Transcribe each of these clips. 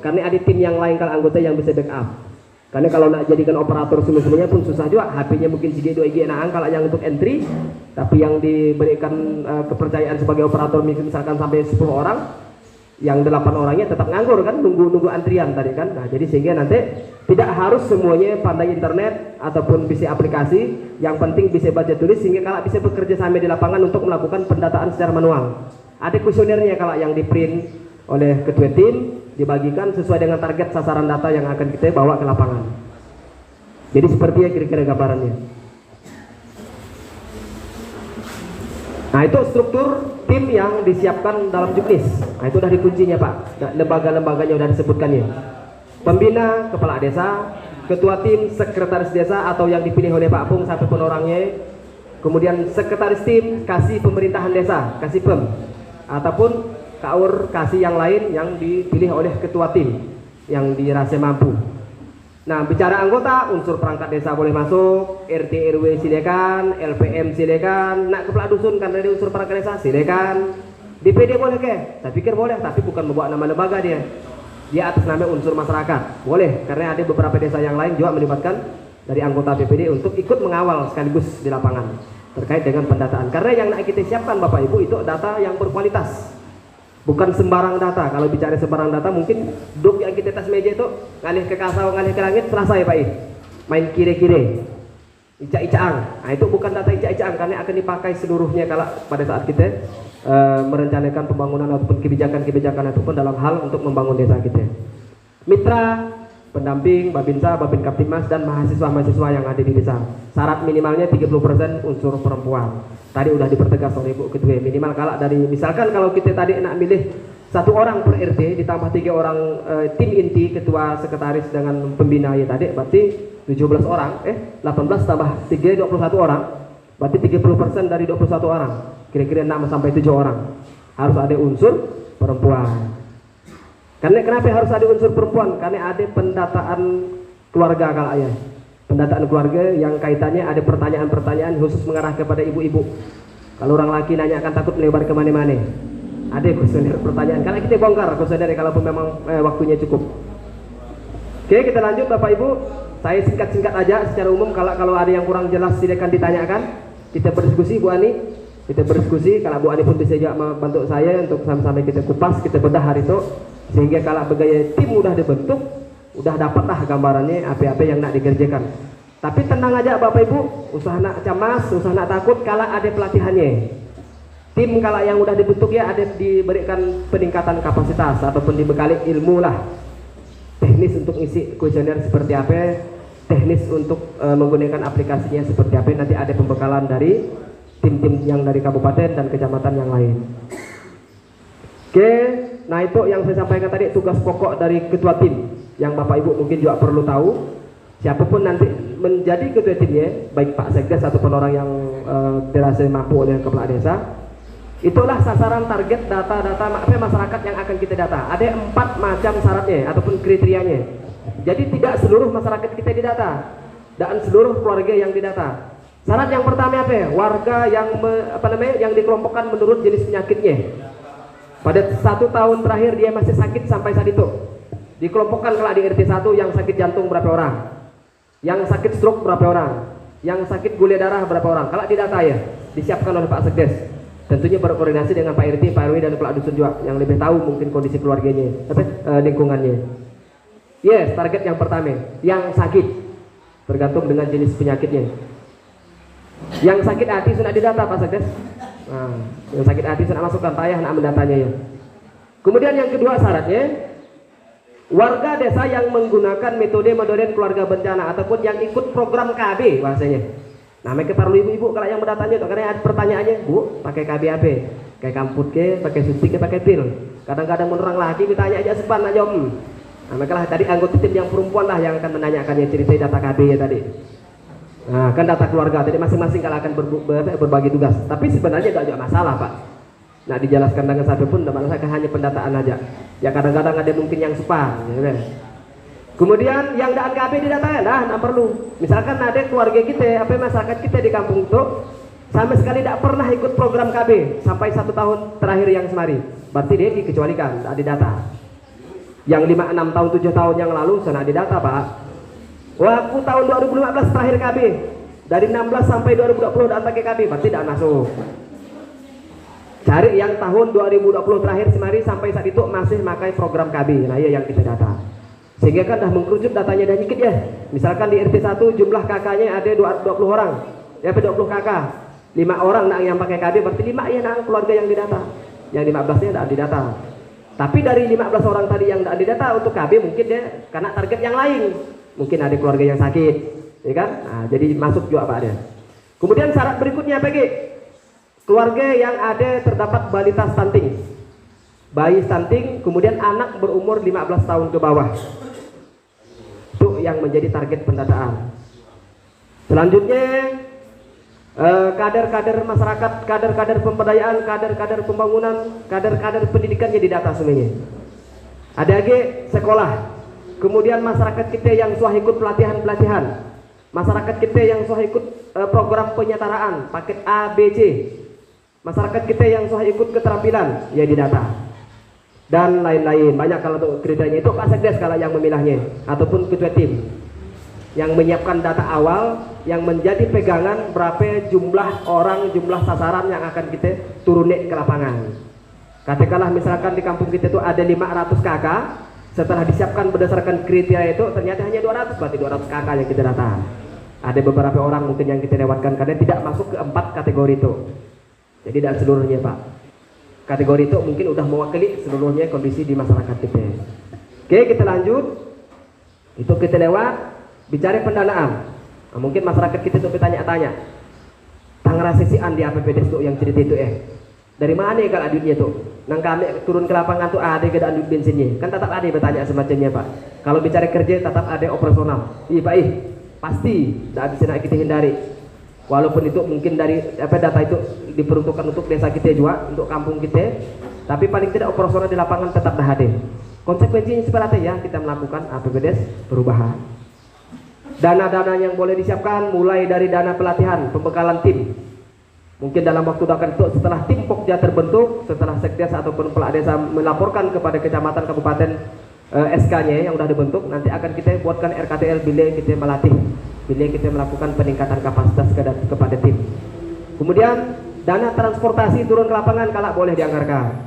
karena ada tim yang lain kalau anggota yang bisa backup. Karena kalau nak jadikan operator semuanya pun susah juga. HP-nya mungkin CG 2 IG nah kalau yang untuk entry, tapi yang diberikan kepercayaan sebagai operator misalkan sampai 10 orang, yang 8 orangnya tetap nganggur kan, nunggu antrian tadi kan. Nah jadi sehingga nanti tidak harus semuanya pandai internet ataupun bisa aplikasi, yang penting bisa baca tulis sehingga kalau bisa bekerja sampai di lapangan untuk melakukan pendataan secara manual. Ada kuesionernya kalau yang di print oleh ketua tim, dibagikan sesuai dengan target sasaran data yang akan kita bawa ke lapangan. Jadi seperti ya kira-kira gambarannya. Nah itu struktur tim yang disiapkan dalam juknis. Nah itu udah dikuncinya Pak. Lembaga-lembaganya udah disebutkan ya. Pembina, kepala desa, ketua tim, sekretaris desa atau yang dipilih oleh Pak Pung satu orangnya. Kemudian sekretaris tim, kasih pemerintahan desa, kasih pem, ataupun kaur kasih yang lain yang dipilih oleh ketua tim yang dirasa mampu. Nah bicara anggota, unsur perangkat desa boleh masuk, RT RW silakan, LPM silakan, nak kepala dusun karena dia unsur perangkat desa silakan, DPD boleh ke? Saya pikir boleh, tapi bukan membawa nama lembaga dia atas nama unsur masyarakat boleh, karena ada beberapa desa yang lain juga melibatkan dari anggota DPD untuk ikut mengawal sekaligus di lapangan terkait dengan pendataan. Karena yang nak kita siapkan Bapak Ibu itu data yang berkualitas. Bukan sembarang data. Kalau bicara sembarang data mungkin duk yang kita atas meja itu ngalih ke kasau, ngalih ke langit, selesai Pak I. Main kire-kire, ica-icaan. Nah itu bukan data ica-icaan karena akan dipakai seluruhnya kalau pada saat kita merencanakan pembangunan ataupun kebijakan ataupun dalam hal untuk membangun desa kita. Mitra, pendamping, Babinsa, Babin Kaptimas dan mahasiswa-mahasiswa yang ada di desa. Syarat minimalnya 30% unsur perempuan. Tadi udah dipertegas oleh Ibu Ketua, minimal kalau dari misalkan kalau kita tadi nak milih 1 orang per RT ditambah 3 orang tim inti, ketua, sekretaris dengan pembina ya tadi berarti 17 orang, 18 tambah 3 21 orang, berarti 30% dari 21 orang, kira-kira 6 sampai 7 orang harus ada unsur perempuan. Karena kenapa harus ada unsur perempuan? Karena ada pendataan keluarga kalau ayah. Pendataan keluarga yang kaitannya ada pertanyaan-pertanyaan khusus mengarah kepada ibu-ibu. Kalau orang laki nanya akan takut melebar kemana-mana. Ada kuesioner pertanyaan. Kalau kita bongkar kuesioner kalau memang waktunya cukup. Oke, kita lanjut Bapak Ibu. Saya singkat-singkat aja secara umum. Kalau ada yang kurang jelas silakan ditanyakan. Kita berdiskusi Bu Ani. Kita berdiskusi. Kalau Bu Ani pun bisa juga membantu saya untuk sama-sama kita kupas, kita bedah hari itu. Sehingga kalau bergaya tim udah dibentuk, udah dapatlah gambarannya apa-apa yang nak dikerjakan. Tapi tenang aja Bapak Ibu, usah nak cemas, usah nak takut kalau ada pelatihannya. Tim kalau yang udah dibentuk ya ada diberikan peningkatan kapasitas ataupun dibekali ilmu lah. Teknis untuk isi kuesioner seperti apa, teknis untuk menggunakan aplikasinya seperti apa, nanti ada pembekalan dari tim-tim yang dari kabupaten dan kecamatan yang lain. Oke, nah itu yang saya sampaikan tadi tugas pokok dari ketua tim yang Bapak Ibu mungkin juga perlu tahu. Siapapun nanti menjadi ketua timnya, baik Pak Sekdes ataupun orang yang dirasa mampu oleh kepala desa, itulah sasaran target data-data masyarakat yang akan kita data. Ada 4 macam syaratnya ataupun kriterianya. Jadi tidak seluruh masyarakat kita didata dan seluruh keluarga yang didata. Syarat yang pertama apa? Warga yang yang dikelompokkan menurut jenis penyakitnya. Pada 1 tahun terakhir dia masih sakit sampai saat itu. Dikelompokkan kalau di RT 1 yang sakit jantung berapa orang, yang sakit stroke berapa orang, yang sakit gula darah berapa orang. Kalau didata ya, disiapkan oleh Pak Sekdes. Tentunya berkoordinasi dengan Pak RT, Pak RW dan kepala dusun juga yang lebih tahu mungkin kondisi keluarganya, lingkungannya. Yes, target yang pertama, yang sakit tergantung dengan jenis penyakitnya. Yang sakit hati sudah didata Pak Sekdes. Nah, yang sakit hati sudah masukkan payah nak mendatanya ya. Kemudian yang kedua syaratnya, warga desa yang menggunakan metode modern keluarga bencana ataupun yang ikut program KB bahasanya. Nah mereka perlu ibu-ibu kalau yang mendatanya itu karena ada pertanyaannya, Bu pakai KB apa? Kayak kamput ke, pakai suntik ke, pakai pil. Kadang-kadang menurang lagi ditanya aja sepan aja Nah mereka lah tadi anggota tim yang perempuan lah yang akan menanyakannya cerita data KB ya tadi. Nah kan data keluarga tadi masing-masing kalau akan berbagi tugas. Tapi sebenarnya tidak ada masalah Pak. Nah dijelaskan dengan sampai pun tidak masalah, hanya pendataan aja. Ya kadang-kadang ada mungkin yang sepan gitu kan. Kemudian yang daan KB didatakan, nah perlu. Misalkan ada keluarga kita, masyarakat kita di kampung itu sama sekali tidak pernah ikut program KB sampai 1 tahun terakhir yang semari, berarti dia dikecualikan, tidak didata. Yang 5, 6 tahun, 7 tahun yang lalu sana didata Pak. Waktu tahun 2015 terakhir KB, dari 16 sampai 2020 dan pakai KB, berarti tidak masuk. Cari yang tahun 2020 terakhir semari sampai saat itu masih pakai program KB. Nah iya yang kita data. Sehingga kan dah mengkerucut datanya dah dikit ya. Misalkan di RT 1 jumlah kakaknya ada 20 orang. Ya 20 kakak. 5 orang nak yang pakai KB, berarti 5 ya nak keluarga yang didata. Yang 15-nya tidak didata. Tapi dari 15 orang tadi yang tidak didata untuk KB mungkin dia karena target yang lain. Mungkin ada keluarga yang sakit, ya kan? Nah, jadi masuk juga Pak dia. Kemudian syarat berikutnya PG. Keluarga yang ada terdapat balita stunting. Bayi stunting, kemudian anak berumur 15 tahun ke bawah. Itu yang menjadi target pendataan. Selanjutnya kader-kader masyarakat, kader-kader pemberdayaan, kader-kader pembangunan, kader-kader pendidikannya didata semuanya. Ada lagi sekolah. Kemudian masyarakat kita yang sudah ikut pelatihan-pelatihan, masyarakat kita yang sudah ikut program penyetaraan paket A, B, C, masyarakat kita yang sudah ikut keterampilan ya didata, dan lain-lain. Banyak kalau untuk kriterianya itu Pak Sekdes kalau yang memilahnya ataupun ketua tim yang menyiapkan data awal yang menjadi pegangan berapa jumlah orang, jumlah sasaran yang akan kita turunin ke lapangan. Katakanlah misalkan di kampung kita itu ada 500 KK. Setelah disiapkan berdasarkan kriteria itu ternyata hanya 200, berarti 200 KK yang kita data. Ada beberapa orang mungkin yang kita lewatkan karena tidak masuk ke 4 kategori itu. Jadi tidak seluruhnya Pak. Kategori itu mungkin udah mewakili seluruhnya kondisi di masyarakat kita. Oke, kita lanjut. Itu kita lewat bicara pendanaan. Nah, mungkin masyarakat kita itu bertanya-tanya. Tangerang sisian di APBD itu yang cerita itu dari mana ya kalau duitnya tuh? Nang kami turun ke lapangan tuh ada ke duit bensinnya. Kan tetap ada bertanya semacamnya Pak. Kalau bicara kerja tetap ada operasional. Iya Pak, pasti tidak bisa nak kita hindari. Walaupun itu mungkin dari data itu diperuntukkan untuk desa kita juga, untuk kampung kita, tapi paling tidak operasional di lapangan tetap dah ada. Konsekuensinya seperti ya kita melakukan APBD perubahan. Dana-dana yang boleh disiapkan mulai dari dana pelatihan, pembekalan tim. Mungkin dalam waktu akan itu setelah tim Pokja terbentuk, setelah Sekdes ataupun Pelak Desa melaporkan kepada kecamatan kabupaten SK-nya yang sudah dibentuk, nanti akan kita buatkan RKTL bila kita melatih, bila kita melakukan peningkatan kapasitas kepada tim. Kemudian dana transportasi turun ke lapangan kalau boleh dianggarkan.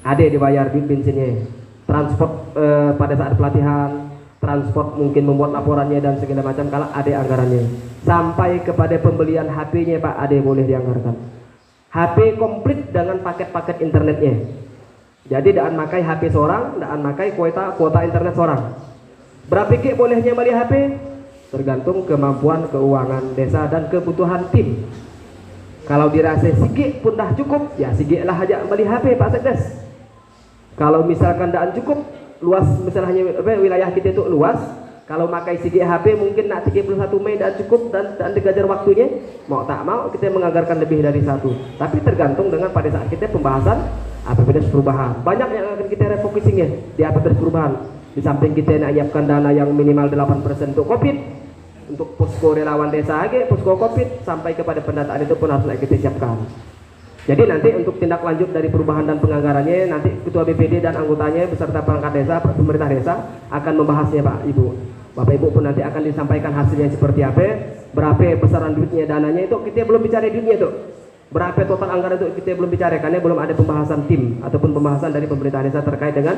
Ada dibayar duit bensinnya, transport pada saat pelatihan, transport mungkin membuat laporannya dan segala macam kalau ada anggarannya. Sampai kepada pembelian HP-nya Pak, ada boleh dianggarkan. HP komplit dengan paket-paket internetnya. Jadi tidak makai HP seorang, tidak makai kuota internet seorang. Berapa gig bolehnya beli HP? Tergantung kemampuan keuangan desa dan kebutuhan tim. Kalau dirasa sigit pun dah cukup, ya sigit lah aja beli HP Pak Sekdes. Kalau misalkan tidak cukup, luas misalnya wilayah kita itu luas, kalau makai sigit HP mungkin nak 31 Mei dan cukup dan dikejar waktunya, mau tak mau kita menganggarkan lebih dari satu. Tapi tergantung dengan pada saat kita pembahasan APBD perubahan. Banyak yang akan kita refocusingnya di APBD perubahan. Di samping kita nak nyiapkan dana yang minimal 8% untuk COVID, untuk posko relawan desa aja, posko COVID, sampai kepada pendataan itu pun harus kita siapkan. Jadi nanti untuk tindak lanjut dari perubahan dan penganggarannya, nanti Ketua BPD dan anggotanya beserta perangkat desa, pemerintah desa akan membahasnya Pak Ibu. Bapak Ibu pun nanti akan disampaikan hasilnya seperti apa, berapa besaran duitnya, dananya itu kita belum bicara duitnya itu. Berapa total anggaran itu kita belum bicara karena belum ada pembahasan tim ataupun pembahasan dari pemerintah desa terkait dengan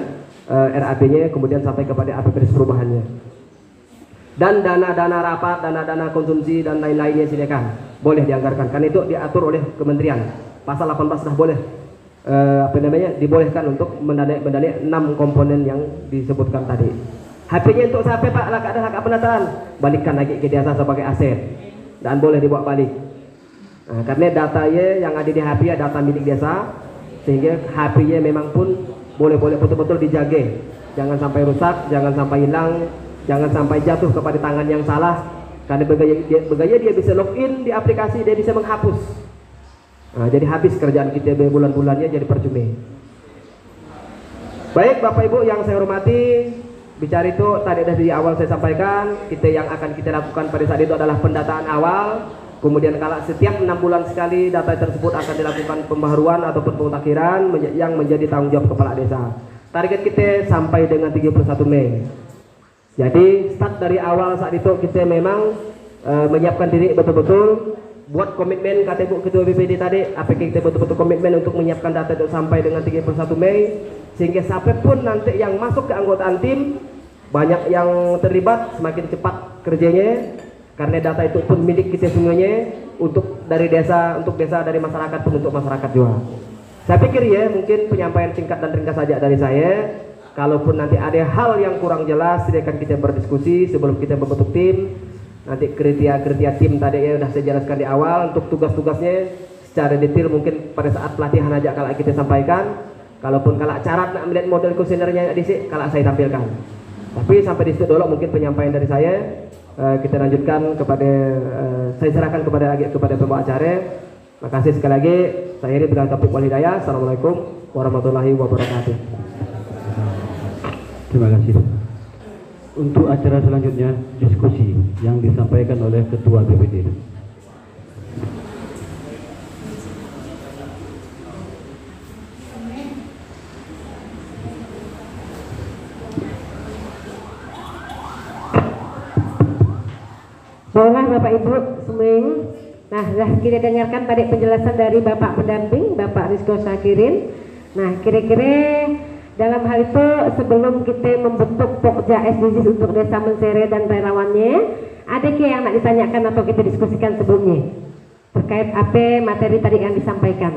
RAP-nya, kemudian sampai kepada APBD perubahannya. Dan dana-dana rapat, dana-dana konsumsi dan lain-lainnya silakan boleh dianggarkan karena itu diatur oleh kementerian. Pasal 18 sudah boleh dibolehkan untuk mendanai 6 komponen yang disebutkan tadi. HP-nya untuk siapa Pak? Lak ada hak penataan, balikkan lagi ke desa sebagai aset dan boleh dibawa balik. Nah, karena datanya yang ada di HP ya data milik desa, sehingga HP-nya memang pun boleh betul-betul dijaga, jangan sampai rusak, jangan sampai hilang, jangan sampai jatuh kepada tangan yang salah. Karena bergaya dia bisa login di aplikasi, dia bisa menghapus. Nah, jadi habis kerjaan kita bulan-bulannya jadi percuma. Baik Bapak Ibu yang saya hormati, bicara itu tadi dari awal saya sampaikan, kita yang akan kita lakukan pada saat itu adalah pendataan awal. Kemudian kalau setiap 6 bulan sekali data tersebut akan dilakukan pembaharuan ataupun pemutakhiran yang menjadi tanggung jawab kepala desa. target kita sampai dengan 31 Mei. Jadi start dari awal saat itu kita memang menyiapkan diri betul-betul, buat komitmen kata Ibu Ketua BPD tadi, apakah kita betul-betul komitmen untuk menyiapkan data itu sampai dengan 31 Mei, sehingga sampai pun nanti yang masuk ke anggotaan tim banyak yang terlibat, semakin cepat kerjanya, karena data itu pun milik kita semuanya, untuk dari desa, untuk desa, dari masyarakat pun untuk masyarakat juga. Saya pikir ya, mungkin penyampaian singkat dan ringkas saja dari saya. Kalaupun nanti ada hal yang kurang jelas, silakan kita berdiskusi sebelum kita membentuk tim. Nanti kriteria tim tadi ya sudah saya jelaskan di awal, untuk tugas-tugasnya secara detail mungkin pada saat pelatihan aja kalau kita sampaikan. Kalaupun kalau cara nak melihat model kuesionernya di sini kalau saya tampilkan. Tapi sampai di situ dulu mungkin penyampaian dari saya. Kita lanjutkan kepada saya serahkan kepada pembawa acara. Makasih sekali lagi. Saya ini Bila Taufik Wal Hidayah. Assalamualaikum warahmatullahi wabarakatuh. Terima kasih. Untuk acara selanjutnya, diskusi yang disampaikan oleh Ketua BPD. Baiklah Bapak Ibu Seming. Nah, sudah kita dengarkan tadi penjelasan dari Bapak pendamping, Bapak Rizko Syakirin. Nah, kira-kira dalam hal itu sebelum kita membentuk Pokja SDGs untuk Desa Mensere dan relawannya, ada yang nak ditanyakan atau kita diskusikan sebelumnya terkait apa materi tadi yang disampaikan?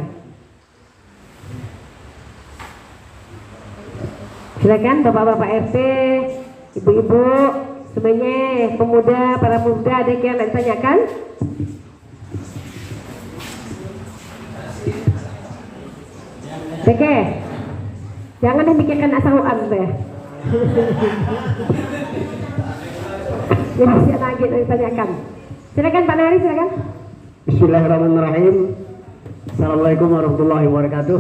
Silakan Bapak-bapak RT, Ibu-ibu, semuanya, pemuda, para pemuda, ada yang nak ditanyakan? Oke. Jangan dipikirkan asaluan deh. Jadi siapa lagi yang ditanyakan? Silakan Pak Nari, silakan. Bismillahirrahmanirrahim. Assalamualaikum warahmatullahi wabarakatuh.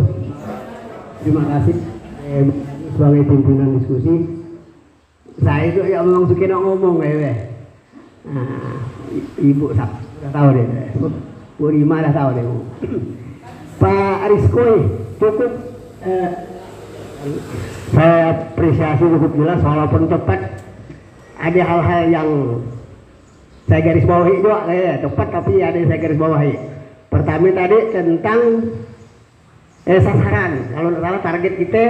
Terima kasih sebagai pimpinan diskusi. Saya itu ya memang suka ngomong ya. Nah, Ibu sudah tahu deh. Bu Rima dah tahu deh. Pak Rizko cukup saya apresiasi cukup jelas, walaupun tepat ada hal-hal yang saya garis bawahi juga tepat, tapi ada yang saya garis bawahi. Pertama tadi tentang sasaran, kalau tidak salah target kita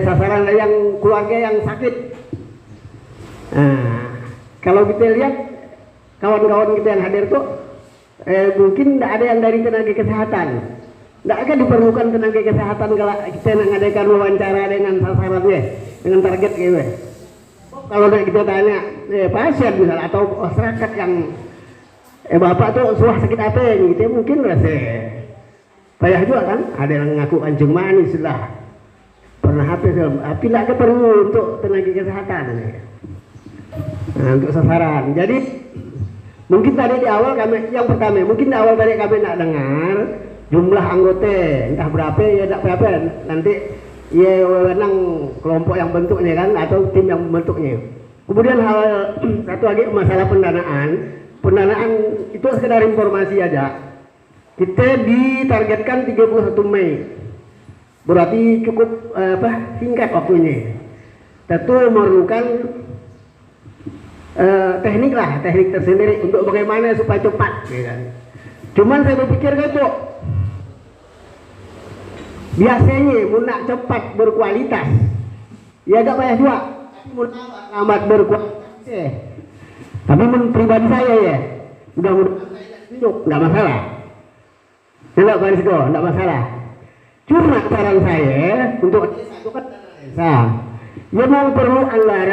sasaran yang keluarga yang sakit. Nah, kalau kita lihat kawan-kawan kita yang hadir tuh mungkin tidak ada yang dari tenaga kesehatan. Tidak akan diperlukan tenaga kesehatan kalau kita mengadakan wawancara dengan sasarannya, dengan target gitu. Kalau kita tanya pasien misalnya atau masyarakat yang bapak tuh suah sakit apa gitu, mungkin rasa payah juga kan. Ada yang ngaku kancing manis lah, pernah apa tapi tidak perlu untuk tenaga kesehatan. Nah, untuk sasaran. Jadi mungkin tadi di awal kami, yang pertama mungkin di awal tadi kami nak dengar jumlah anggota entah berapa ya, tidak berapa nanti ya wewenang kelompok yang bentuknya kan atau tim yang membentuknya. Kemudian hal satu lagi masalah pendanaan itu sekedar informasi aja. Kita ditargetkan 31 Mei, berarti cukup singkat waktunya. Tentu memerlukan teknik tersendiri untuk bagaimana supaya cepat ya kan. Cuman saya berpikir gitu, biasanya nak cepat berkualitas ya agak payah juga, amat berkualitas tapi pribadi saya ya mudah-mudahan nggak masalah, tidak Pak, nggak masalah. Cuma saran saya untuk desa, ya mau perlu anggaran